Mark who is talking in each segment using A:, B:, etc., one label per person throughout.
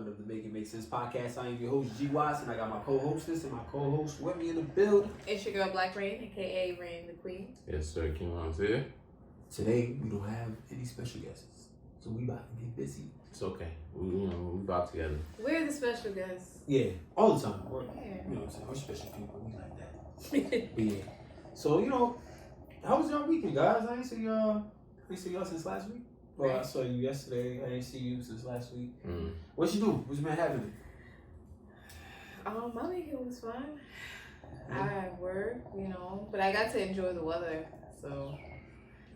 A: of the Make It Make Sense podcast. I am your host, G. Watson. I got my co-hostess and my co-host with me in the building.
B: It's your girl, Black Rain, aka Rain the Queen.
C: Yes, sir. Kim's here.
A: Today, we don't have any special guests, so we about to get busy.
C: It's okay. We vibe together.
B: We're the special guests.
A: Yeah, all the time. We're,
B: Yeah.
A: You know what I'm saying? We're special people. We like that. But yeah. So, how was y'all weekend, guys? I ain't see y'all since last week. Well, I saw you yesterday. I didn't see you since last week. What you doing? What's been happening?
B: My weekend was fun. I had work, but I got to enjoy the weather, so.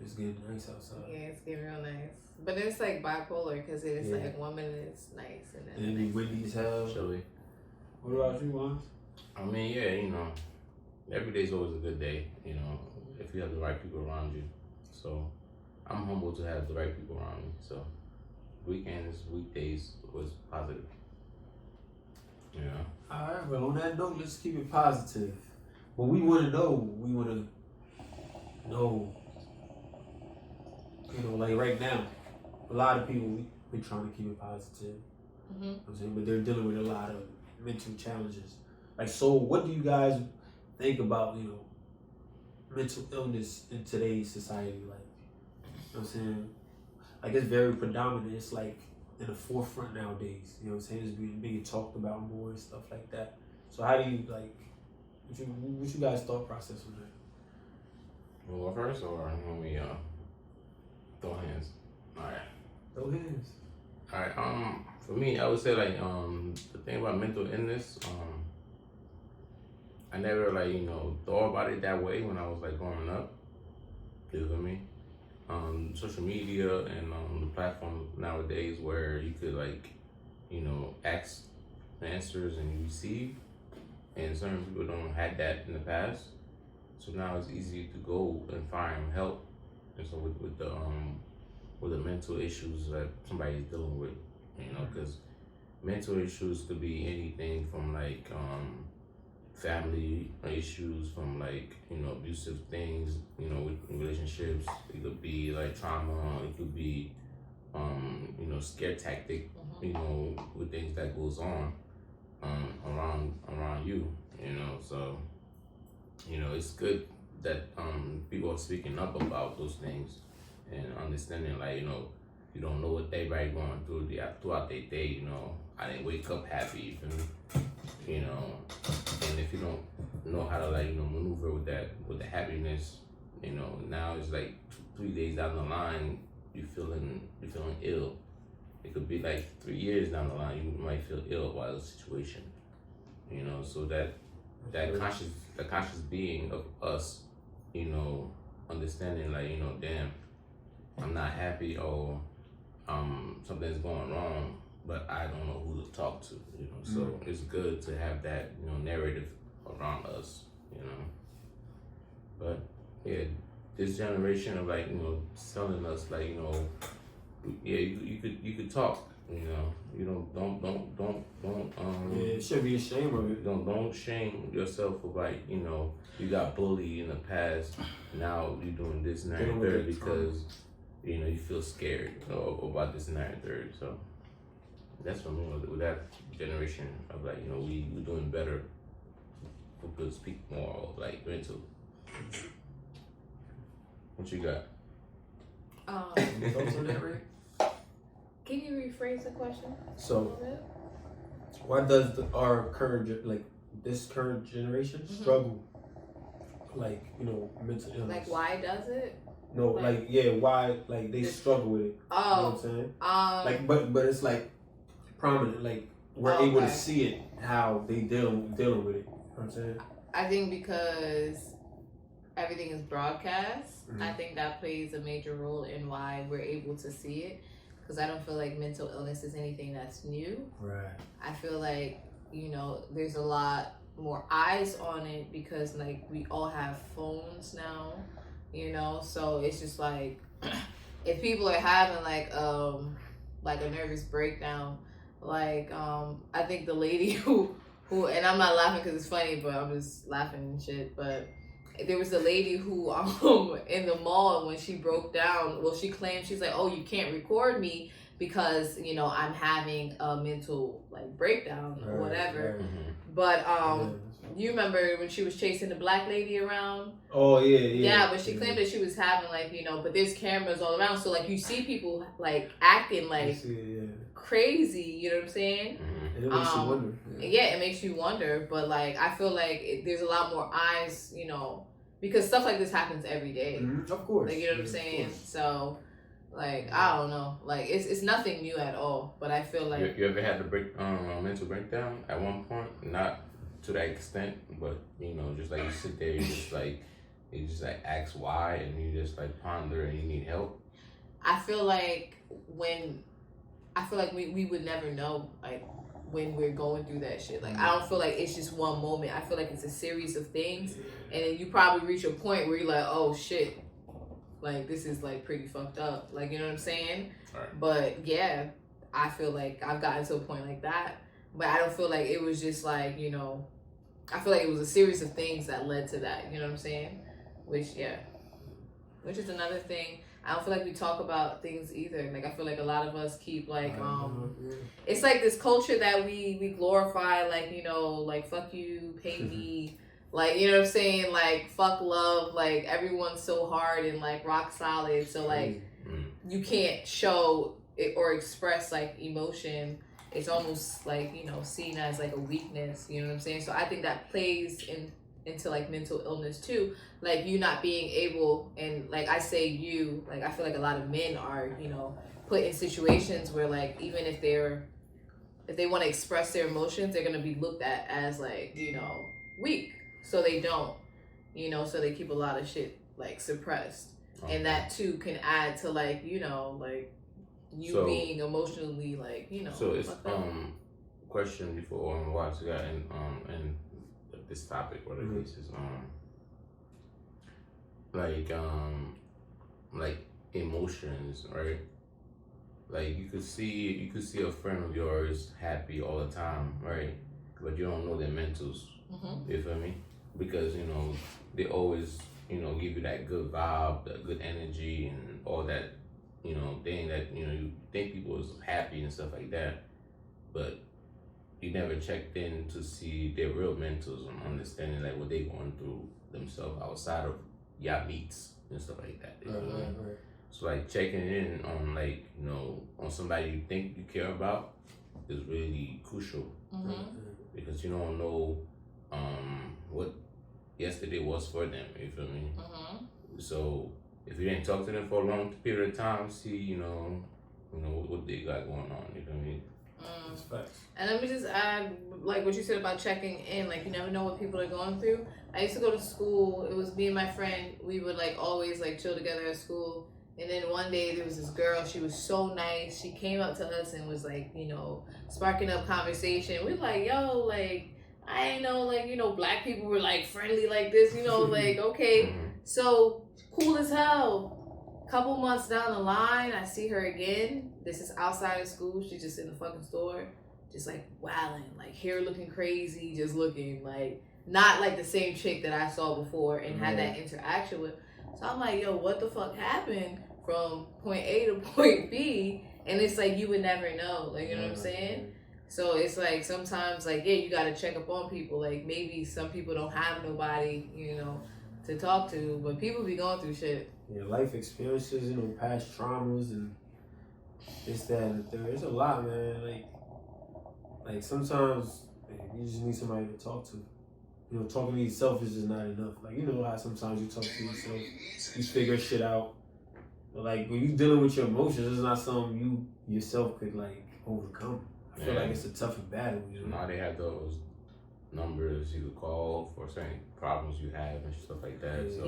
A: It's getting nice outside.
B: Yeah, it's getting real nice. But it's like bipolar because it's like 1 minute it's nice and then.
A: And then windy as hell.
C: Chilly.
A: What about you, Mons?
C: I mean, yeah, every day's always a good day, if you have the right people around you. So I'm humbled to have the right people around me. So weekdays was positive. Yeah.
A: Alright, well, on that note, let's keep it positive. What we want to know, like right now, a lot of people, we're trying to keep it positive. You know what I'm saying? But they're dealing with a lot of mental challenges. Like, so what do you guys think about, mental illness in today's society? Like, you know what I'm saying? Like, it's very predominant. It's like in the forefront nowadays. You know what I'm saying? It's being talked about more and stuff like that. So how do you, like, what's you guys' thought process on that?
C: Well, first, or when we throw hands? All right.
A: Throw hands.
C: All right. For me, I would say like the thing about mental illness. I never thought about it that way when I was like growing up. You feel me? Social media and the platform nowadays where you could ask answers and you receive, and certain people don't have that in the past. So now it's easy to go and find help. And so with the mental issues that somebody's dealing with, because mental issues could be anything from family issues, from abusive things, with relationships. It could be trauma. It could be scare tactic, with things that goes on around you, So it's good that people are speaking up about those things and understanding you don't know what everybody going through throughout their day. I didn't wake up happy, you feel me? And if you don't know how to maneuver with the happiness, now it's 3 days down the line you're feeling ill. It could be 3 years down the line you might feel ill about the situation. So that conscious being of us, understanding damn, I'm not happy or something's going wrong, but I don't know who to talk to, So it's good to have that, narrative around us, But yeah, this generation of telling us yeah, you could talk, don't
A: it should be ashamed of it.
C: Don't shame yourself for you got bullied in the past, now you're doing this and that and third because you feel scared about this and that and third. So that's what I mean with that generation of we're doing better. We could speak more mental. What you got?
A: Thoughts on that, Ray?
B: Can you rephrase the question?
A: So, why does our current generation struggle, mental illness?
B: Why does it?
A: No, why they struggle with it?
B: Oh,
A: you know what I'm saying? But it's prominent. We're able to see it how they dealing with it. You know what I'm saying?
B: I think because everything is broadcast, I think that plays a major role in why we're able to see it. Because I don't feel like mental illness is anything that's new.
A: Right. I
B: feel there's a lot more eyes on it because we all have phones now, so it's just if people are having a nervous breakdown, I think the lady who and I'm not laughing because it's funny, but I'm just laughing and shit, but there was a lady who in the mall, when she broke down, she claimed, she's like, oh, you can't record me because I'm having a mental like breakdown or whatever.
A: Right.
B: But you remember when she was chasing the black lady around?
A: Oh yeah.
B: Yeah, but she claimed that she was having like but there's cameras all around, so like you see people like acting like crazy. You know what I'm saying?
A: And it makes you wonder.
B: Yeah, it makes you wonder. But like I feel like there's a lot more eyes, because stuff like this happens every day.
A: Of course.
B: Like, you know what I'm saying? So. Like, I don't know. Like, it's nothing new at all. But I feel like...
C: You ever had a mental breakdown at one point? Not to that extent, but, just like you sit there, you just like ask why, and you just like ponder and you need help.
B: I feel like we would never know, like, when we're going through that shit. Like, I don't feel like it's just one moment. I feel like it's a series of things. And then you probably reach a point where you're like, oh, shit. Like, this is, like, pretty fucked up. Like, you know what I'm saying?
C: Right.
B: But, yeah, I feel like I've gotten to a point like that. But I don't feel like it was just, like, I feel like it was a series of things that led to that. You know what I'm saying? Which is another thing. I don't feel like we talk about things either. Like, I feel like a lot of us keep, like, it's like this culture that we glorify, like, like, fuck you, pay me. Like, you know what I'm saying? Like, fuck love. Like, everyone's so hard and, like, rock solid. So, like, you can't show it or express, like, emotion. It's almost, like, seen as, like, a weakness. You know what I'm saying? So, I think that plays into, like, mental illness, too. Like, you not being able, and, like, I say you, like, I feel like a lot of men are, put in situations where, like, even if they want to express their emotions, they're going to be looked at as, like, weak. So they don't, so they keep a lot of shit, like, suppressed. Okay. And that, too, can add to, like, like, you being emotionally, like,
C: So it's, question before what you got in this topic, what it is, like, emotions, right? Like, you could see a friend of yours happy all the time, right? But you don't know their mentals. You feel me? Because they always give you that good vibe, that good energy, and all that thing that you think people is happy and stuff like that, but you never checked in to see their real mentals and understanding like what they going through themselves outside of y'all meets and stuff like that.
A: Right.
C: So like checking in on like on somebody you think you care about is really crucial because you don't know what yesterday was for them, you feel me? So if you didn't talk to them for a long period of time, see, what they got going on, you feel me?
A: That's facts.
B: And let me just add, like what you said about checking in, like you never know what people are going through. I used to go to school, it was me and my friend, we would like always like chill together at school. And then one day there was this girl, she was so nice, she came up to us and was like, sparking up conversation. We were like, yo, like, I ain't know, like, black people were, like, friendly like this, like, okay. So, cool as hell. Couple months down the line, I see her again. This is outside of school. She's just in the fucking store. Just, like, wilding. Like, hair looking crazy. Just looking, like, not, like, the same chick that I saw before and had that interaction with. So, I'm like, yo, what the fuck happened from point A to point B? And it's, like, you would never know. Like, you know what I'm saying? So it's like sometimes like, yeah, you got to check up on people. Like maybe some people don't have nobody, to talk to, but people be going through shit.
A: Yeah, life experiences, past traumas and this, that, and the third. There's a lot, man. Like sometimes you just need somebody to talk to. Talking to yourself is just not enough. Like, how sometimes you talk to yourself, you figure shit out. But like when you dealing with your emotions, it's not something you yourself could like overcome. I feel like it's a tougher battle.
C: Now they have those numbers you could call for certain problems you have and stuff like that. So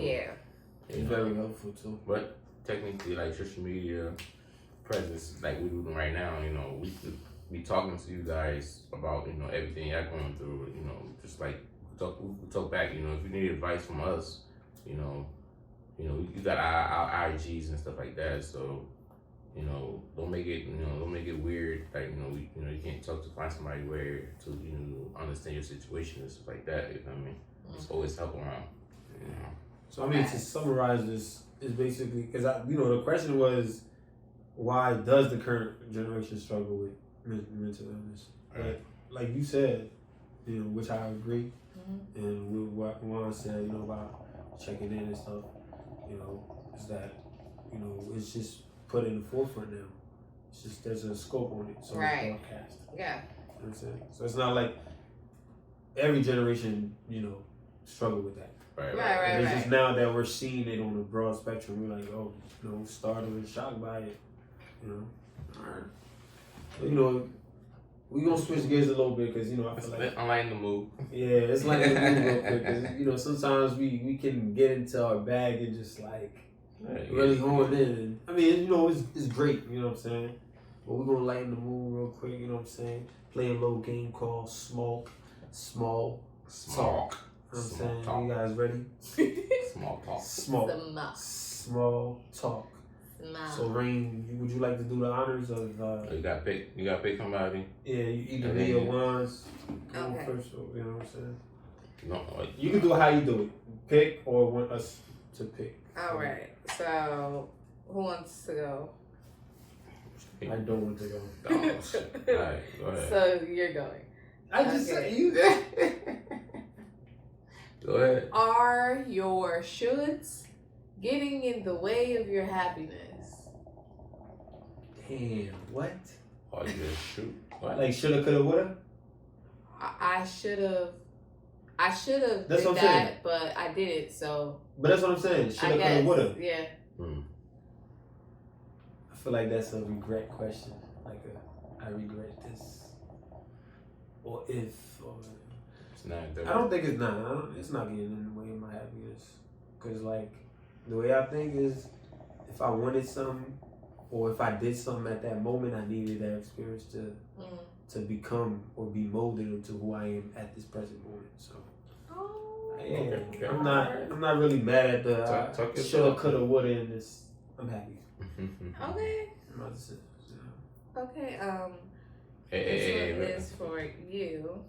A: it's very helpful too.
C: But technically, like social media presence, like we're doing right now, we could be talking to you guys about everything you're going through. Just like we talk back. If you need advice from us, you got our IGs and stuff like that. So. Don't make it weird. Like, you can't find somebody where to understand your situation and stuff like that. You know what I mean? Just always help around.
A: So I mean, to summarize this is basically because the question was, why does the current generation struggle with mental illness?
C: Right.
A: Like you said, which I agree, and with what Juan said, about checking in and stuff, is that, it's just put in the forefront now. It's just there's a scope on it, so
B: right.
A: it's broadcast.
B: Yeah.
A: You know what I'm saying? So it's not like every generation, struggle with that.
B: Right.
A: It's just now that we're seeing it on a broad spectrum, we're like, startled and shocked by it. All right. So, we're going to switch gears a little bit because, I feel like...
C: I'm lighting the mood.
A: Yeah, it's like the mood real quick because, sometimes we can get into our bag and just like really hone in. And, I mean, it's great, you know what I'm saying? But we're going to lighten the mood real quick, you know what I'm saying? Play a little game called Small Talk. You know what I'm saying?
C: Talk.
A: You guys ready?
C: Small talk.
A: Small talk. So Rain, would you like to do the honors of?
C: You got to pick somebody.
A: Yeah, either me or Juan's.
B: Okay.
A: First, you know what I'm saying?
C: No,
A: you can do it how you do it. Pick or want us to pick.
B: All right. So who wants to go?
A: I don't want to go.
C: Oh, shit. All right, go ahead.
B: So you're going.
A: I just said you.
C: Go ahead.
B: Are your shoulds getting in the way of your happiness?
A: Damn, what?
C: Oh, you just shoot. What?
A: Like shoulda, coulda, woulda?
B: I should have
A: That's
B: did
A: what I'm
B: that,
A: saying.
B: but I didn't. So
A: But that's what I'm saying.
B: I
A: Shoulda,
B: guess,
A: coulda, woulda.
B: yeah.
A: I feel like that's a regret question. Like I regret this. Or if. Or,
C: It's not.
A: I don't think it's not. It's not getting in the way of my happiness. Because, like, the way I think is if I wanted something or if I did something at that moment, I needed that experience to become or be molded into who I am at this present moment. So, yeah,
C: Okay.
A: I'm not really mad at the shoulda, coulda, woulda in this. I'm happy.
B: Okay.
A: My decisions.
B: Okay.
C: Hey,
B: this one is for you.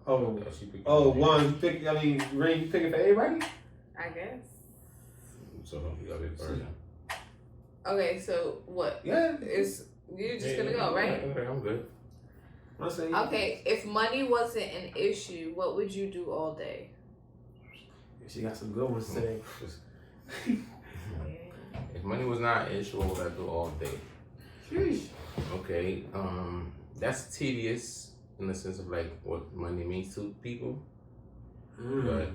A: Juan, you pick. I mean, Rain, you picking for everybody?
B: I guess.
C: So you gotta be first.
B: Okay. So what?
A: Yeah.
B: You're just gonna go, right?
C: Okay, I'm good.
B: Okay. If money wasn't an issue, what would you do all day?
A: She got some good ones today.
C: If money was not an issue, what would I do all day?
A: Sheesh.
C: Okay, that's tedious in the sense of like what money means to people. But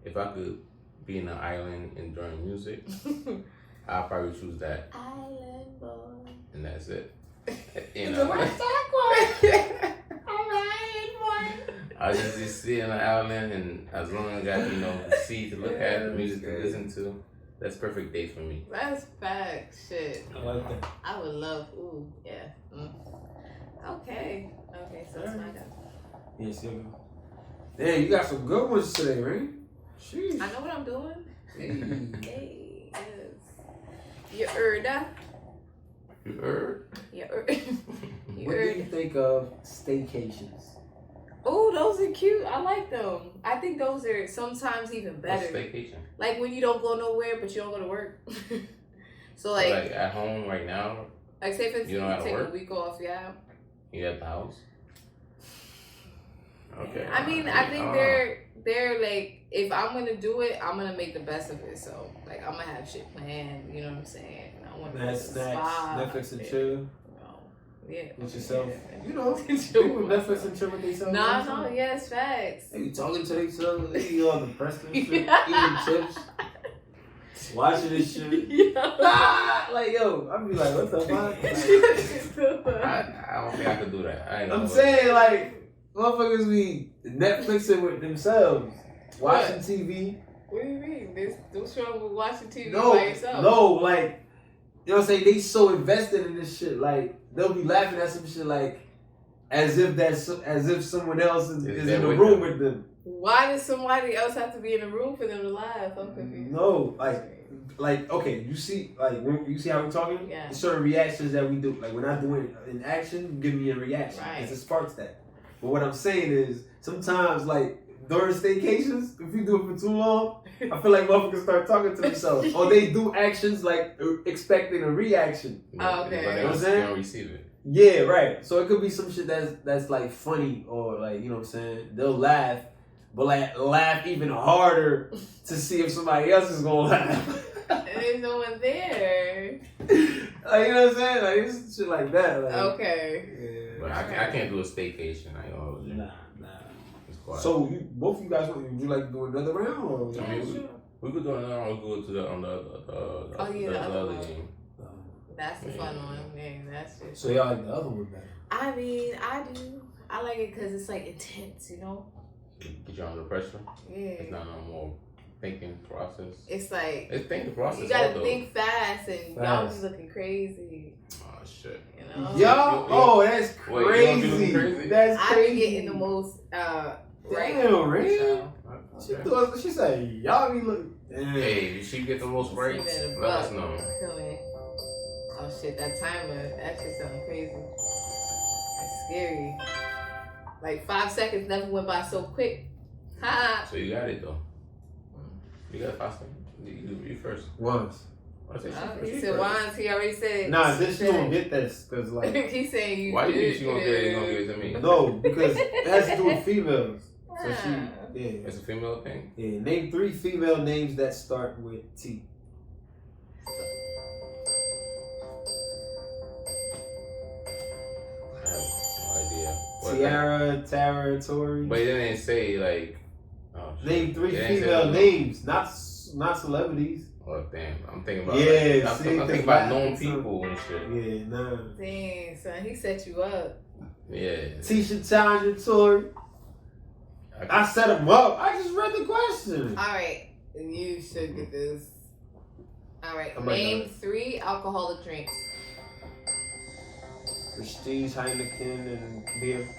C: if I could be in an island enjoying music, I'll probably choose that.
B: Island boy.
C: And that's it. I just sit on the island, and as long as I got sea to look at, music to listen to, that's perfect day for me.
B: That's fact shit.
A: I like that.
B: I would love. Ooh, yeah. Okay. So it's my go.
A: Yes, you go. Damn, you got some good ones today, right? Sheesh.
B: I know what I'm doing.
A: Hey.
B: Hey, yes. You heard that?
C: You heard?
B: You heard.
A: What do you think of staycations?
B: Oh, those are cute. I like them. I think those are sometimes even
C: What's
B: better.
C: staycation?
B: Like when you don't go nowhere, but you don't go to work. So like
C: at home right now,
B: like say for instance,
C: you don't
B: you
C: have to
B: take
C: work?
B: a week off, yeah.
C: you at the house. Okay.
B: I mean, I think they're like, if I'm gonna do it, I'm gonna make the best of it. So like I'm gonna have shit planned. You know what I'm saying? I want to
A: Snacks, Netflix and chill.
B: Yeah.
A: With yourself.
B: Yeah.
A: People Netflix and chill with themselves.
B: No, yes, facts.
A: They be talking to themselves. They be all depressed and shit. Eating chips. Watching this shit.
B: Yeah.
A: Like, yo, I'd be like, what the fuck?
C: I don't think I could do that.
A: I'm saying, like, motherfuckers be Netflixing with themselves. Watching TV.
B: What do you mean? What's wrong with watching TV
A: No,
B: by yourself?
A: No, like, you know what I'm saying? They so invested in this shit. Like, they'll be laughing at some shit like, as if someone else is in the room with them.
B: Why does somebody else have to be in the room for them to laugh? I'm confused.
A: No, like okay, you see how we're talking?
B: Yeah.
A: There's certain reactions that we do. Like when I do it in action, you give me a reaction.
B: Right.
A: It sparks that. But what I'm saying is sometimes like during staycations, if you do it for too long, I feel like motherfuckers start talking to themselves. Or they do actions like expecting a reaction.
B: Oh, okay.
C: But
A: You know what I'm
C: they
A: saying?
C: don't receive it.
A: Yeah, right. So it could be some shit that's like funny or like, you know what I'm saying? They'll laugh, but like laugh even harder to see if somebody else is gonna laugh.
B: There's no one there.
A: Like, you know what I'm saying? Like, it's shit like that. Like,
B: Okay.
A: Yeah.
C: But I can't do a staycation. I ain't gonna hold you.
A: Nah.
C: It's quiet.
A: So both of you guys, would you like to do another round? Or?
C: I mean, we could do another round. We'll go to the other game.
B: That's the fun one. Yeah, that's just.
A: So y'all like the other one better?
B: I mean, I do. I like it because it's like intense, you know?
C: Get you under pressure.
B: Yeah.
C: It's not no more thinking process.
B: It's like.
C: It's thinking process.
B: You gotta
C: although.
B: think fast and y'all be looking crazy.
C: Oh shit.
B: You know?
A: Y'all? Oh, that's
C: Wait,
A: crazy.
C: you don't do crazy?
A: That's
B: I
A: crazy.
B: be getting the most right.
A: Damn, really?
B: So.
A: She said, y'all be looking.
C: Hey, did she get the most breaks? Let us know.
B: Oh shit, that timer, that shit sounds crazy. That's scary. Like 5 seconds never went by so quick. Ha!
C: So you got it though. You got 5 seconds. You first.
A: Once.
C: I said
B: He said once, he already said.
A: Nah, this she don't get this, because like.
B: He's saying you.
C: Why do you think she gonna get it and gonna give it to me?
A: No, because it has to do with females. So yeah.
C: It's a female thing?
A: Yeah, name 3 female names that start with T.
C: I have no idea.
A: Tiara, Tara, Tori.
C: But it didn't say like. Oh, shit.
A: Name 3
C: It didn't say
A: female
C: no.
A: names, not celebrities.
C: Oh damn! I'm thinking about
A: Yeah,
C: I'm
A: see,
C: thinking about known
A: that's
C: people and shit.
A: Yeah, nah.
B: Dang, son, he set you up.
C: Yeah.
A: Tisha, Tanya, Tori. I set them up. I just read the question.
B: Alright, you should get this. Alright,
A: Oh my
B: name
A: God.
B: 3 alcoholic drinks.
A: Prestige, Heineken, and beer.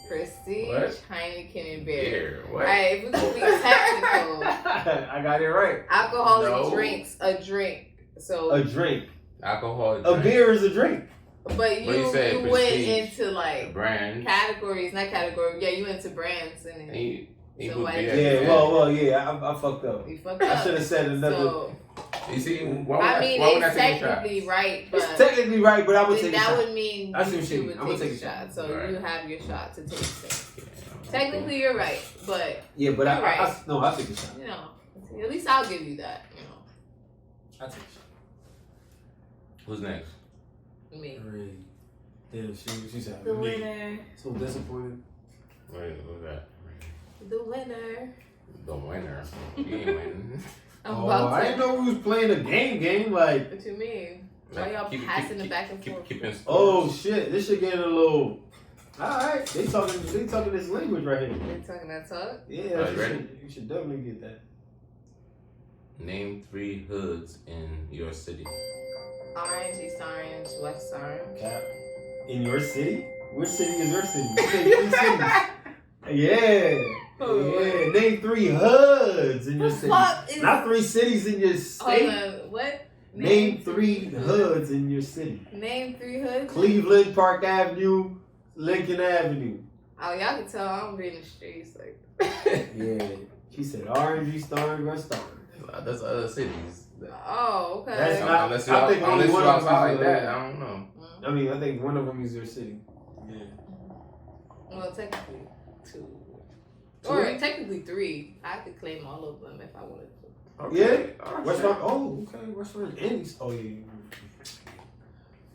B: Prestige,
C: What?
B: Heineken, and beer.
C: Here. What?
B: Alright, if we're gonna be technical,
A: I got it right.
B: alcoholic
C: No.
B: drinks, a drink. So,
A: A drink.
C: Alcohol.
A: A beer is a drink.
B: but you
C: you said
B: went
C: prestige.
B: into like
C: Brand.
B: categories, not categories. Yeah, you went to brands and
C: And
B: then
C: you
B: So
C: put
B: why
C: beer.
B: did
A: Yeah, well, yeah, I fucked up.
B: you fucked
A: I
B: up.
A: should have said another.
B: So,
C: You see, why would
B: I mean,
C: why would
B: it's
C: I take a shot?
B: technically right, but
A: It's technically right, but I would
B: then
A: take a
B: that
A: shot.
B: would mean
A: I see
B: you
A: what you
B: two
A: mean.
B: would
A: I'm gonna
B: take
A: take
B: a
A: a
B: shot. So
C: Right.
B: you have your shot to taste it.
C: Yeah,
B: Technically, you're right, but
A: Yeah, but
B: You're right.
A: I'll take a shot.
B: you know, at least I'll give you that. You know,
A: I'll take a shot.
C: Who's next?
B: me.
A: Alright. Damn, she said
B: The
A: me.
B: winner.
A: So disappointed.
C: Wait, who's that?
B: The winner.
C: The winner. You ain't winning.
B: I'm
A: Oh,
B: about
A: I
B: to.
A: didn't know we was playing a game. Like,
B: What you mean? Why y'all passing it back and forth?
C: Keep in
A: oh shit, this shit getting a little. All right, they talking this language right here.
B: They talking that talk?
A: Yeah,
C: Are you ready?
A: You should definitely get that.
C: Name 3 hoods in your city.
B: Orange, East Orange, West Orange.
A: Cap. In your city? Which city is your city? You say 3 cities. Yeah. Yeah. Name 3 hoods in your
B: The
A: city.
B: fuck is-
A: Not 3 cities in your
B: Hold
A: state.
B: on, what?
A: Name 3 hoods in your city.
B: Name 3 hoods?
A: Cleveland, Park Avenue, Lincoln Avenue.
B: Oh, y'all can tell I don't be in the streets. Like,
A: Yeah. She said Orange, East Orange, West Orange.
C: That's other cities.
B: oh, okay.
A: That's not-
C: Unless
A: I
C: you
A: think only
C: unless
A: one
C: you
A: of them
C: outside
A: is
C: like that,
A: other.
C: I don't know.
A: I mean, I think one of them is your city. Yeah.
B: Well, technically 2.
A: Two?
B: Or technically 3. I could claim all of them if I wanted to.
C: Okay.
A: Yeah? West Orange. Oh, okay. West Orange and East. Oh, yeah.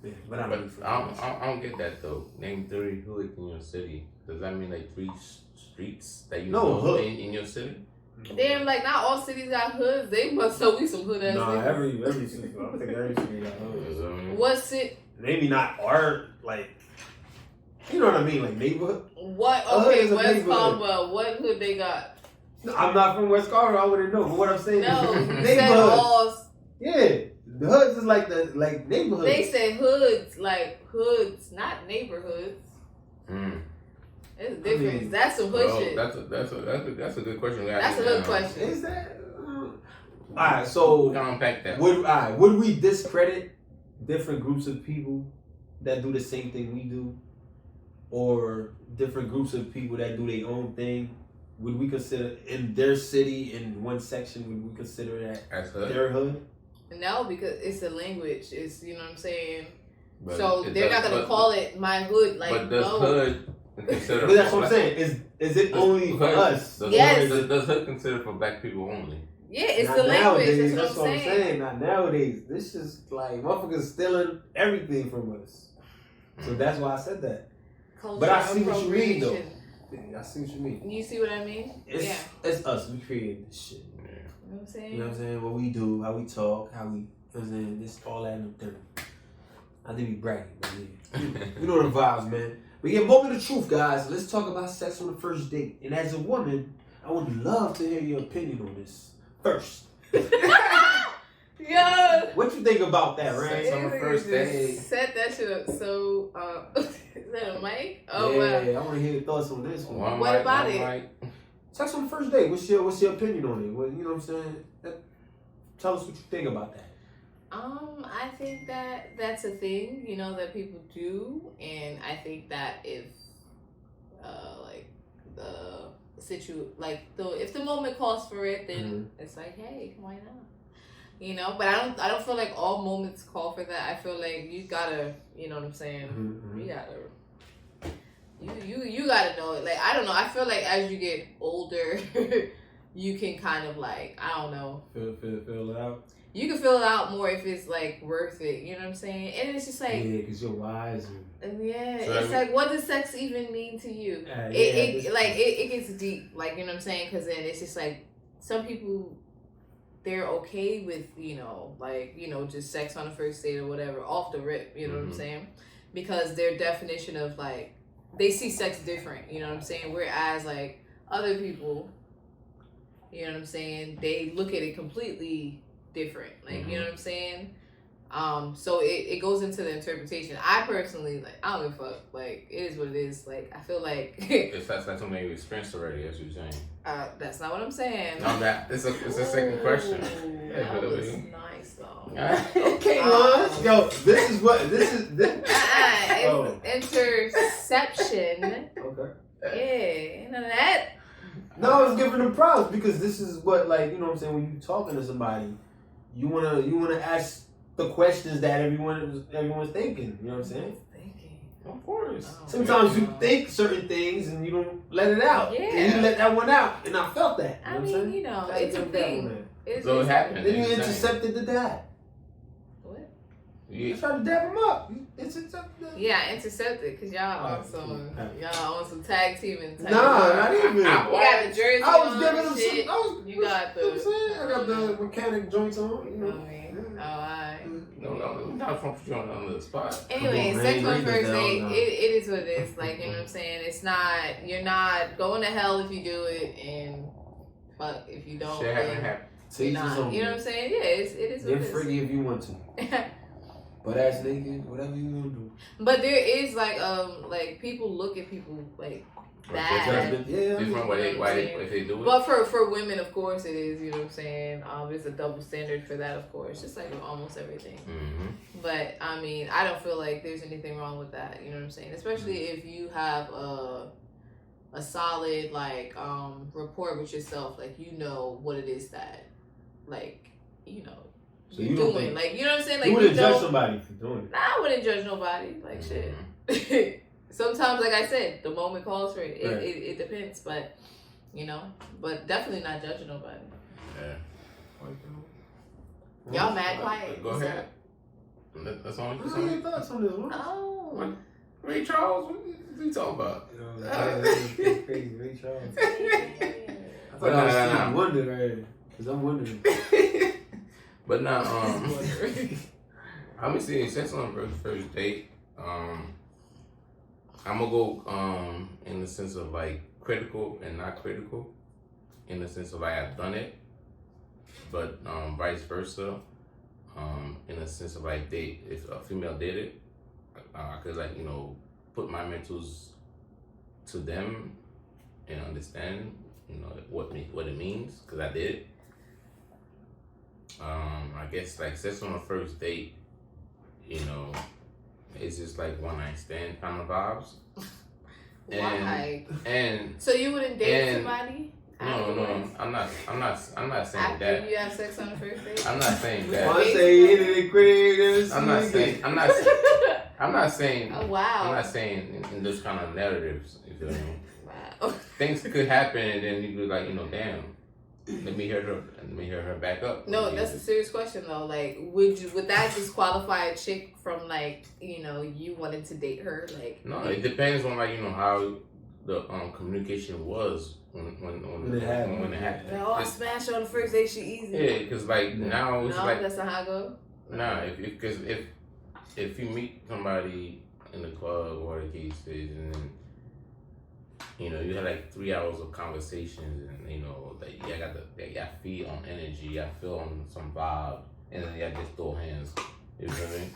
A: Yeah, but I
C: But
A: don't.
C: I don't get that though. Name 3 hoods in your city. Does that mean like 3 streets that you
A: No,
C: know
A: hood.
C: in your city?
B: Damn, like not all cities got hoods. They must have we some hood ass
A: Nah,
B: niggas.
A: every city. I think every city got hoods.
B: What's it?
A: Maybe not art, like, you know what I mean, like neighborhood.
B: What?
A: A hood
B: Okay,
A: is a
B: West
A: neighborhood.
B: Caldwell. What hood they got?
A: I'm not from West Carver, I wouldn't know. But what I'm saying
B: No,
A: is
B: you said
A: neighborhoods.
B: all.
A: Yeah, the hoods is like the neighborhoods.
B: They said hoods, like hoods, not neighborhoods.
C: Mm.
B: There's a difference.
A: mean,
B: That's some hood
C: Well,
B: shit.
C: that's a good question. We
B: That's a good question.
A: Is that? All right, so
C: We can unpack that.
A: would we discredit different groups of people that do the same thing we do or different groups of people that do their own thing, would we consider in their city in one section? Would we consider that
C: as hood?
A: Their hood?
B: No, because it's a language. It's, you know what I'm saying.
C: But
B: so they're not gonna call it my hood. Like,
C: but does
B: no.
C: hood consider?
A: But that's what I'm saying. Is it only for us?
B: Yes.
C: Does hood consider for black people only?
B: Yeah, it's
A: Not
B: the language.
A: nowadays,
B: That's what I'm saying.
A: Not nowadays. This is like motherfuckers stealing everything from us. So that's why I said that.
B: Culture
A: But I see what you mean, though.
B: appropriation.
A: Yeah, I see what you mean.
B: You see what I mean?
A: It's us. We created this shit.
B: You know what I'm saying?
A: You know what I'm saying? What we do, how we talk, how we. You know what I'm saying? This all that in the dirt. I think we bragging, but yeah. You know the vibes, man. But yeah, moment of truth, guys. Let's talk about sex on the first date. And as a woman, I would love to hear your opinion on this first.
B: Yo!
A: What you think about that, right?
C: Sex on the first date.
B: Set that shit up. So, is that a mic? Oh,
A: yeah,
B: wow.
A: I want to hear your thoughts on this one.
B: What about it?
A: Sex on the first date. What's your opinion on it? Well, you know what I'm saying? Tell us what you think about that.
B: I think that that's a thing, you know, that people do, and I think that if, like the if the moment calls for it, then it's like, hey, why not? You know, but I don't feel like all moments call for that. I feel like you gotta, you know what I'm saying? You gotta. You gotta know it. Like, I don't know. I feel like as you get older, you can kind of like, I don't know.
A: Fill it out.
B: You can fill it out more if it's like worth it. You know what I'm saying? And it's just like,
A: yeah, because you're wise.
B: Yeah,
C: so
B: it's like, what does sex even mean to you? It gets deep. Like, you know what I'm saying? Because then it's just like some people, they're okay with, you know, like, you know, just sex on the first date or whatever, off the rip. You know what I'm saying? Because their definition of like, they see sex different, you know what I'm saying? Whereas, like, other people, you know what I'm saying, they look at it completely different. Like, you know what I'm saying? So it goes into the interpretation. I personally, like, I don't give a fuck. Like, it is what it is. Like, I feel like...
C: If that's like something you experienced already, that's what you're saying.
B: That's not what I'm saying.
C: No, it's a second question.
B: That was nice, though.
A: Okay, Lons. Yo, this is
B: Interception.
A: Okay.
B: Yeah, you know that?
A: No, I was giving them props because this is what, like, you know what I'm saying, when you talking to somebody, you wanna ask the questions that everyone's thinking. You know what I'm saying?
C: Of course.
A: Sometimes you think certain things and you don't let it out.
B: Yeah.
A: And you let that one out, and I felt that.
B: I mean, you know, it's a thing.
C: So it happened.
A: Then you intercepted the dad.
B: What?
A: You tried to dab him up.
B: Yeah, I intercepted because y'all on some tag teaming.
A: Nah, not even.
B: You got the jersey
A: I was
B: on
A: giving him
B: shit. You got the.
A: I got the mechanic joints on. You know.
B: Alright.
C: No, not from you on the spot.
B: Anyway, sex on first date, it is what it is. Like, you know what I'm saying? It's not, you're not going to hell if you do it, and fuck if you don't.
C: Shit haven't happened.
B: You're not, you know what I'm saying? Yeah, it is what it is.
A: Get freaky if you want to. But ass naked, whatever you want to do.
B: But there is like people look at people like bad.
A: Yeah,
C: different if they do it.
B: But for women, of course, it is. You know what I'm saying? There's a double standard for that, of course, just like with almost everything. But I mean, I don't feel like there's anything wrong with that. You know what I'm saying? Especially if you have a solid like rapport with yourself, like you know what it is that, like, you know. So you're doing, like, you know what I'm saying? Like,
A: you wouldn't judge somebody for doing it.
B: Nah, I wouldn't judge nobody. Like, shit. Sometimes, like I said, the moment calls for it. It depends, but, you know, but definitely not judging nobody.
C: Yeah.
B: Y'all mad quiet.
C: Go ahead. That's all
A: you say. Thoughts on this one?
B: Oh.
C: Ray Charles, what you talking about?
A: Crazy Ray Charles. I thought I was Stevie Wonder already, because I'm wondering.
C: But now, I'm seeing sex on the first date. I'm gonna go in the sense of like critical and not critical, in the sense of like I've done it, but vice versa. In the sense of like if a female did it, I could, like, you know, put my mentals to them and understand, you know, what it means, because I did it. I guess like sex on the first date, you know, it's just like one night stand kind of vibes.
B: Why?
C: And
B: so you wouldn't date somebody?
C: No, I'm not saying
B: after
C: that.
B: you have sex on the first date?
C: I'm not saying that.
A: I say anything quick.
C: I'm not saying.
B: Oh, wow.
C: I'm not saying in those kind of narratives. You feel me?
B: Wow.
C: Things could happen, and then you could like, damn. Let me hear her back up.
B: No, that's a serious question though. Like, would that disqualify a chick from like, you wanting to date her? Like,
C: no, it depends on like how the communication was when it happened.
B: Oh, I smashed her on the first date. She easy.
C: Yeah, because like now it's like
B: that's not how it goes.
C: Nah, if you meet somebody in the club or the case is, and then you had like 3 hours of conversations, and like y'all feed on energy, y'all feel on some vibe, and then y'all just throw hands. You feel me?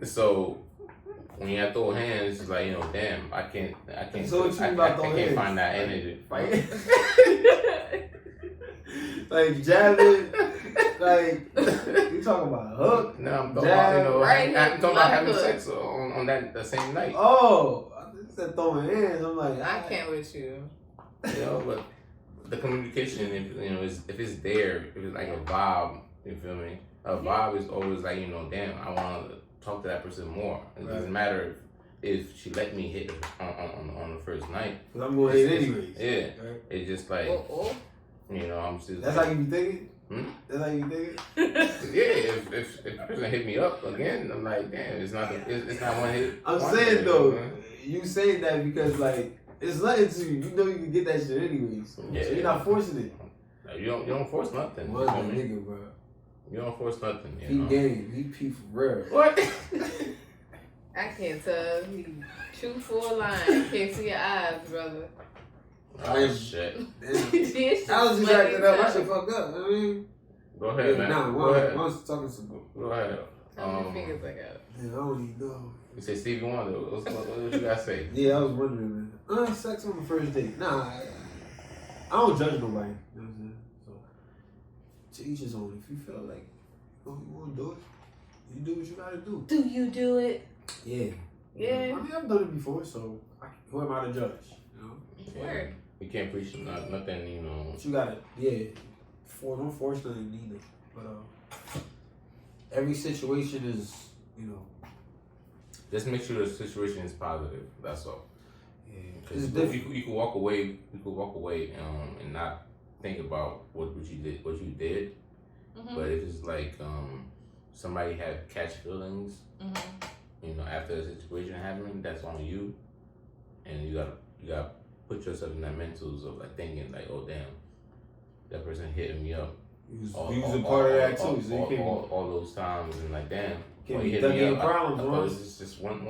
C: So when y'all throw hands, it's like damn, I can't.
A: So what you about throwing hands?
C: Find that energy.
A: Like jabbing, like you talking about hook?
C: No, I'm talking about I'm talking about having
B: hook.
C: sex on that the same night.
A: Oh, I said throwing hands. I'm like,
B: I can't with you.
C: But the communication, if it's there, if it's like a vibe, you feel me? A vibe is always like, damn, I want to talk to that person more. It doesn't matter if she let me hit on the first night.
A: Cause I'm going to hit anyways.
C: Yeah,
A: right?
C: It's just like, I'm still.
A: That's
C: like,
A: how you be thinking. That's how you thinking.
C: Yeah, if the person hit me up again, I'm like, damn, it's not one hit.
A: I'm saying though, you saying that because like it's nothing to you. You know you can get that shit anyways.
C: Yeah,
A: so you're not forcing it.
C: You don't force nothing.
A: What's that nigga, bro?
C: You don't force nothing.
A: He game. He pee for real.
C: What?
B: I can't tell. He shoot for a line. I can't see your eyes, brother.
C: Oh shit.
A: I was just acting up. I should fuck up. I mean,
C: go ahead, man.
A: Nah,
C: go ahead.
A: I was talking some.
C: Go ahead.
B: How many fingers I got?
A: Man, I don't even know.
C: You say Stevie Wonder. What you gotta say?
A: Yeah, I was wondering, man. Sex on the first date. Nah, I don't judge nobody. You know what I'm saying? So, to each his own. If you feel like you want to do it, you do what you gotta do.
B: Do you do it?
A: Yeah.
B: Yeah.
A: I mean, I've done it before, so who am I to judge?
C: Yeah. Word. You can't preach nothing,
A: But you gotta, don't force nothing neither. But every situation is,
C: just make sure the situation is positive. That's all.
A: Yeah.
C: Because you can walk away. You could walk away and not think about what you did. Mm-hmm. But if it's like somebody had catch feelings, after the situation happened, that's on you, and you gotta put yourself in that mentals of like thinking like, oh damn, that person hitting me up.
A: He was a part of that too.
C: All those times and like damn.
A: Can't be ducking your problems, bro.
C: It's just one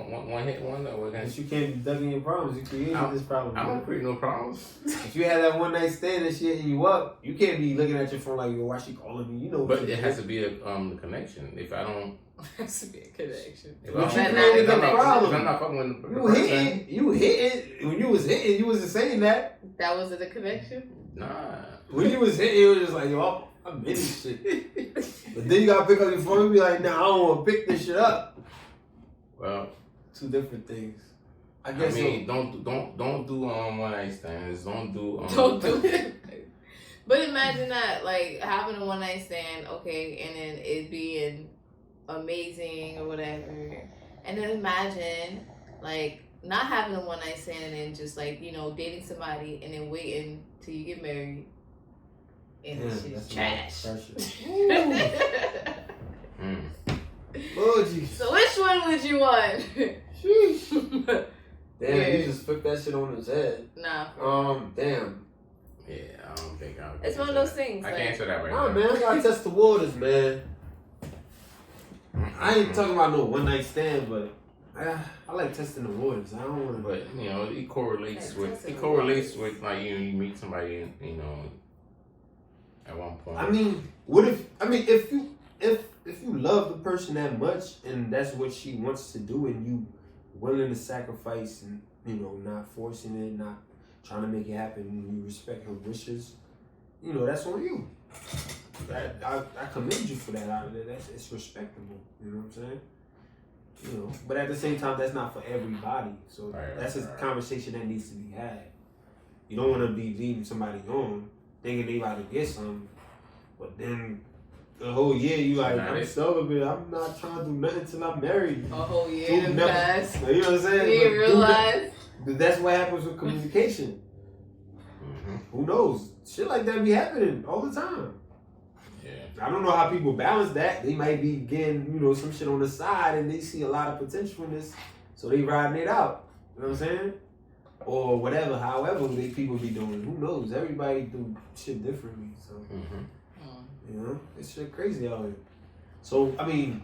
C: hit wonder.
A: But you can't be ducking your problems. You created this problem.
C: I don't create no problems.
A: If you had that one night stand and she hitting you up, you can't be looking at your phone like, yo, why she calling me?
C: But it has to be a connection. If I don't.
B: It has to be a connection.
C: If I'm not fucking with the person.
A: You hitting. When you was hitting, you wasn't saying that.
B: That wasn't a connection?
C: Nah.
A: When you was hitting, you was just like, yo, I'm hitting shit. But then you gotta pick up your phone and be like, nah, I don't want to pick this shit up.
C: Well,
A: two different things. I guess.
C: I mean, don't do one night stands. Don't do
B: it. But imagine that, like having a one night stand, okay, and then it being amazing or whatever, and then imagine like not having a one night stand and then just like dating somebody and then waiting till you get married. And it's just trash.
A: Oh, geez.
B: So which one would you want?
A: Sheesh. Damn, you just flipped that shit on his head.
B: Nah.
A: Damn.
C: Yeah, I don't think I.
B: It's one of those things.
C: I can't answer that right now.
A: Nah, man, I gotta test the waters, man. I ain't talking about no one night stand, but I like testing the waters. I don't want to.
C: But it correlates with like you meet somebody, at one point.
A: I mean, if you love the person that much and that's what she wants to do and you willing to sacrifice and not forcing it, not trying to make it happen, and you respect her wishes, that's on you. I commend you for that. It's respectable. You know what I'm saying? You know, but at the same time, that's not for everybody. So that's a
C: right.
A: conversation that needs to be had. You don't want to be leading somebody on thinking they about to get something, but then the whole year you like, I'm celibate. I'm not trying to do nothing till I'm married.
B: A whole year to pass.
A: You know what I'm saying?
B: You didn't realize.
A: That's what happens with communication. Who knows? Shit like that be happening all the time.
C: Yeah.
A: I don't know how people balance that. They might be getting, you know, some shit on the side and they see a lot of potential in this, so they riding it out. You know what I'm saying? Or whatever, however they people be doing. Who knows? Everybody do shit differently. So, you know, it's shit crazy out here. So, I mean,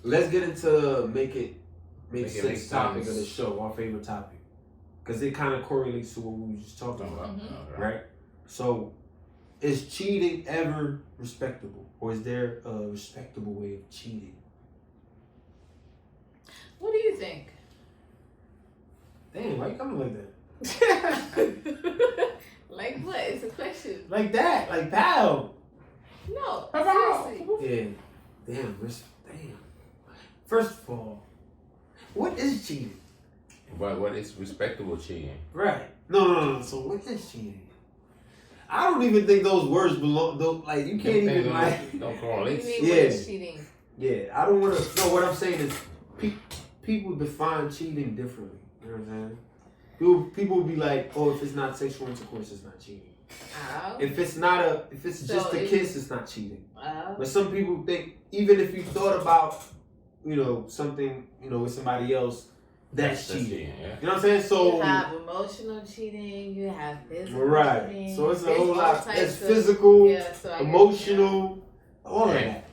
A: let's get into make sense topic of the show, our favorite topic. Because it kind of correlates to what we were just talking about, right? So, is cheating ever respectable? Or is there a respectable way of cheating?
B: What do you think?
A: Damn, why you coming like that?
B: Like what? It's a question.
A: Like that, like pow.
B: No,
A: Yeah.
B: seriously.
A: Damn. First of all, what is cheating?
C: But what is respectable cheating?
A: Right. No. So what is cheating? I don't even think those words belong. Like you can't even like.
C: Don't correlate.
B: What do you mean, what is cheating?
A: Yeah, I don't want to. No, what I'm saying is, people define cheating differently. You know what I'm saying? People will be like, oh, if it's not sexual intercourse, it's not cheating.
B: Oh.
A: If it's just a kiss, it's not cheating.
B: Oh.
A: But some people think, even if you thought about, you know, something, you know, with somebody else, that's cheating.
C: Yeah.
A: You know what I'm saying? So
B: you have emotional cheating, you have physical cheating.
A: So it's a whole lot. It's
B: of,
A: physical,
B: emotional,
A: all of that.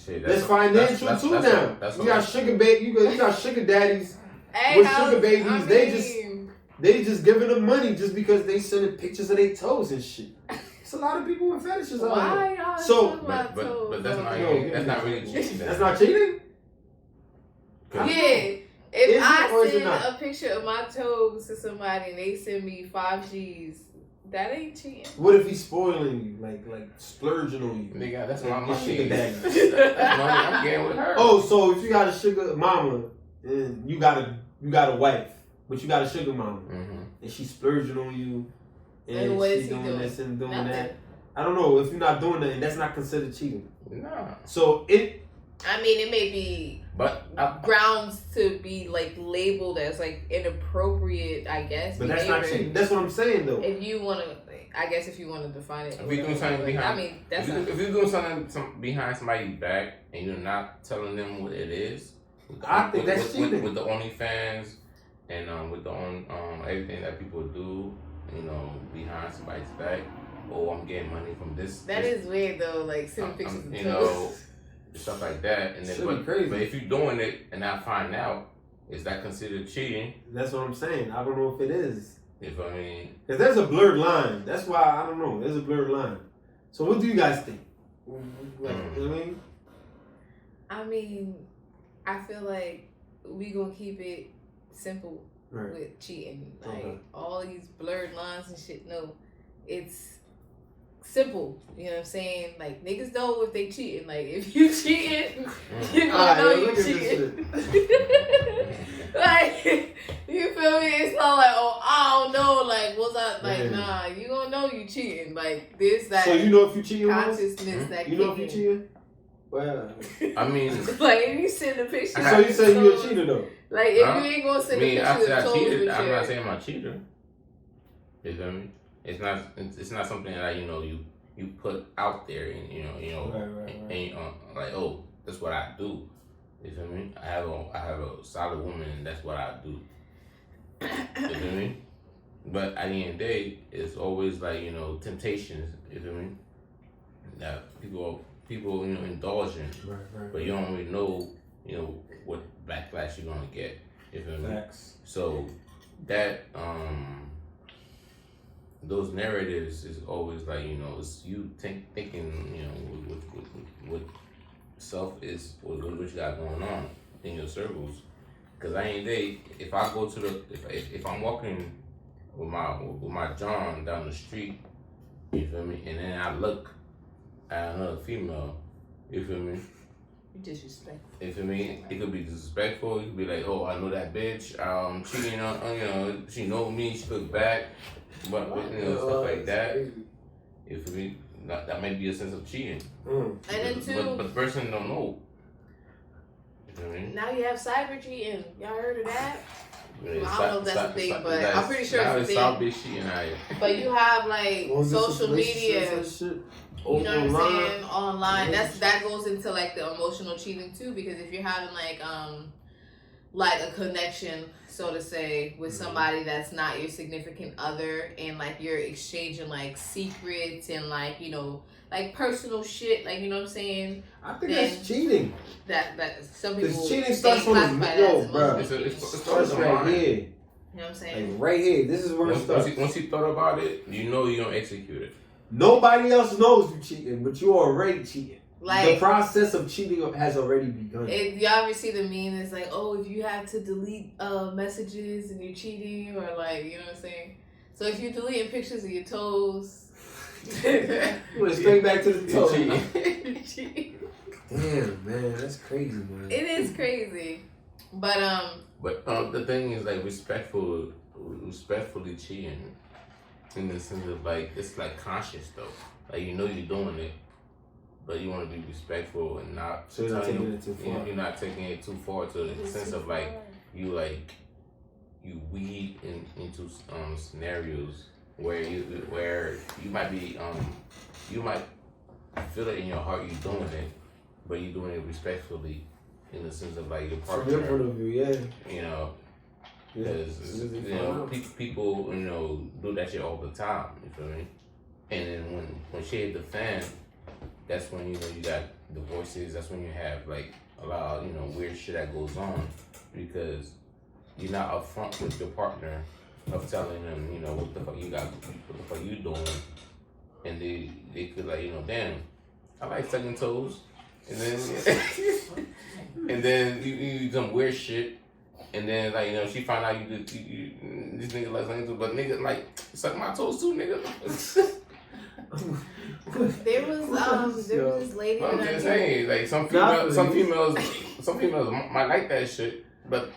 C: Shit,
A: There's financial too now. You got sugar baby. You got sugar daddies with sugar babies. They just giving them money just because they sending pictures of their toes and shit. It's a lot of people with fetishes out
B: there.
A: Y'all
B: so,
C: but that's not really cheating.
A: That's not cheating.
B: Yeah. If I send a picture of my toes to somebody and they send me 5 G's, that ain't cheating.
A: What if he's spoiling you, like splurging on you?
C: Nigga, that's my money.
A: Sugar daddy.
C: That's money I'm getting with her.
A: Oh, so if you got a sugar mama and you got a wife, but you got a sugar mama and she's splurging on you and she's doing this and doing that. I don't know. If you're not doing that, that's not considered cheating.
C: Nah.
A: So
B: it may be. But grounds to be like labeled as like inappropriate, I guess.
A: But that's not cheating. That's what I'm saying, though.
B: If you want to, I guess, if you want to define it.
C: If you're doing something behind,
B: that's
C: if you're doing something behind somebody's back and you're not telling them what it is,
A: I think that's cheating.
C: With the OnlyFans and with the everything that people do, you know, behind somebody's back. Oh, I'm getting money from this.
B: That is weird though. Like sending pictures of
C: you know. Stuff like that, and then but if you're doing it and I find out, is that considered cheating?
A: That's what I'm saying. I don't know if it is.
C: If I mean,
A: because there's a blurred line. That's why I don't know. There's a blurred line. So what do you guys think? You know what
B: I mean, I feel like we gonna keep it simple with cheating. Like all these blurred lines and shit. No, it's simple, you know what I'm saying? Like niggas know if they cheating. Like if you cheating, you gonna know you cheating. Like you feel me? It's not like I don't know. Like was I like nah? You gonna know you cheating. Like this that.
A: So you know if you cheating?
B: Consciousness that
A: you know if you cheating? Well,
C: I mean,
B: like if you send a picture.
A: So you say you a cheater though?
B: Like if you ain't gonna send a picture of toes,
C: I'm not saying I'm a cheater. You feel me? It's not something that you put out there and and like, oh, that's what I do. You feel me? I have a solid woman and that's what I do. You feel me? But at the end of the day, it's always like, temptations, you feel me? That people indulge in. Right. But you don't really know, what backlash you're gonna get. You feel me?
A: Facts.
C: So that those narratives is always like, it's you thinking, what self is, what you got going on in your circles. Because at the end of the day, if I go to if I'm walking with my John down the street, you feel me, and then I look at another female, you feel me,
B: Disrespectful.
C: If I mean, it could be disrespectful. You could be like, "Oh, I know that bitch. Cheating on, she know me. She look back, but stuff like that." If I mean, that might be a sense of cheating.
B: And then too,
C: but the person don't know. You know what I mean?
B: Now you have cyber cheating. Y'all heard of that?
C: Yeah,
B: I don't know if that's a thing, but I'm pretty sure it's a thing.
C: Stop bitch cheating out here.
B: But you have like social media. You know what I'm saying? Online. That goes into like the emotional cheating too, because if you're having like a connection, so to say, with somebody that's not your significant other, and like you're exchanging like secrets and like like personal shit, like you know what I'm saying?
A: I think that's cheating.
B: That some people
A: cheating starts from the bro.
C: It starts
A: right here.
B: You know what I'm saying?
A: Like right here. This is where it starts.
C: Once you thought about it, you know you don't execute it.
A: Nobody else knows you cheating, but you already cheating.
B: Like,
A: the process of cheating has already begun.
B: Y'all ever see the meme? It's like, oh, if you have to delete messages and you're cheating, or like, you know what I'm saying? So if you're deleting pictures of your toes,
A: went straight back to the toe.
B: you're cheating.
A: Damn, man, that's crazy, man.
B: It is crazy, but
C: the thing is like respectfully cheating, in the sense of like it's like conscious though, like you're doing it. But you want to be respectful and not.
A: So you're not taking it too far.
C: You're not taking it too far to the sense of like you weed into scenarios where you might be you might feel it in your heart you're doing it, but you're doing it respectfully in the sense of like your partner.
A: From your point of view, yeah.
C: Because people do that shit all the time. You feel me? And then when shit hit the fan. That's when you got divorces. That's when you have like a lot of weird shit that goes on, because you're not upfront with your partner of telling them what the fuck you doing, and they could like damn, I like sucking toes, and then and then you do some weird shit, and then like she find out you this nigga like sucking toes, but nigga like suck my toes too, nigga.
B: There was this lady
C: I'm
B: that
C: just saying, like some females might like that shit, but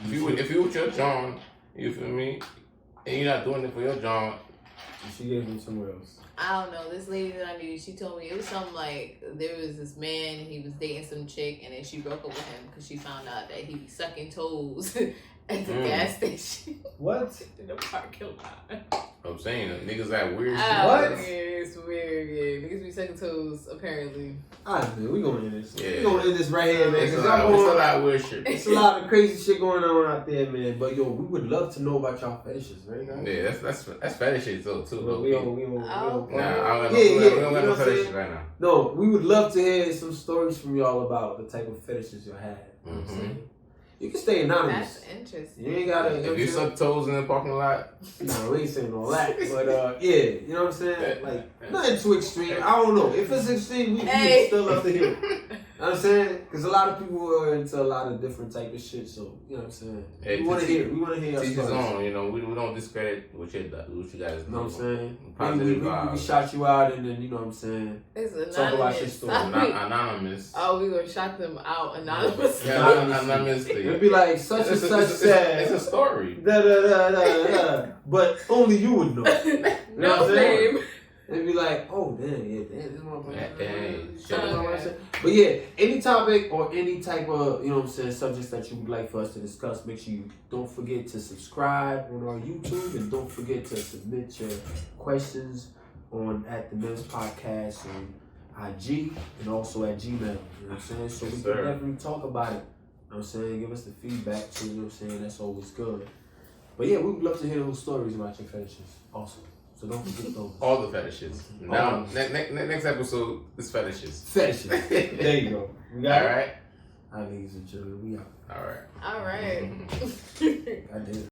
C: if you with your John, you feel me, and you're not doing it for your John,
A: she gave him somewhere else.
B: I don't know. This lady that I knew, she told me it was something like there was this man, he was dating some chick, and then she broke up with him because she found out that he be sucking toes at the gas station.
A: What?
B: In the parking lot.
C: I'm saying niggas that weird shit.
A: What?
B: Yeah, it's weird. Yeah, niggas be sucking toes apparently.
A: Alright, man, we gonna end this.
C: Yeah.
A: We gonna end this right here, man.
C: It's a lot of weird shit.
A: It's a lot of crazy shit going on out there, man. But yo, we would love to know about y'all fetishes, right? Guys?
C: Yeah, that's fetish shit too.
A: But we don't.
C: We don't got no fetishes right now.
A: No, we would love to hear some stories from y'all about the type of fetishes you had. You know what I'm saying? You can stay anonymous.
B: That's interesting.
A: You ain't gotta.
C: If you suck toes in the parking lot,
A: no, we ain't saying all that. But yeah, you know what I'm saying? Like nothing too extreme. I don't know. If it's extreme, we still love to hear it. You know what I'm saying? Because a lot of people are into a lot of different type of shit. So you know what I'm saying?
C: Hey,
A: we want to hear. We want to hear your stories.
C: On, we don't discredit what you guys do.
A: You know what I'm saying?
C: Positive
A: we shout you out, and then you know what I'm saying.
B: It's anonymous.
A: Talk about your story.
C: Anonymous.
B: Oh, we gonna shout them out anonymously.
C: Anonymously.
A: It'd be like such and such said.
C: It's a story.
A: But only you would know. You know what I'm saying?
B: Name.
A: It'd be like, oh damn, this
C: motherfucker.
A: But yeah, any topic or any type of, you know what I'm saying, subjects that you would like for us to discuss, make sure you don't forget to subscribe on our YouTube, and don't forget to submit your questions at the MIMS podcast on IG and also at Gmail. You know what I'm saying? So we can definitely talk about it. You know what I'm saying? Give us the feedback too, you know what I'm saying? That's always good. But yeah, we would love to hear those stories about your fetishes also. So don't forget those.
C: All the fetishes. Now, next episode is fetishes.
A: Fetishes. There you go. We got
C: all right.
A: All right, ladies and gentlemen, we out.
C: All right.
B: All right.
A: I did.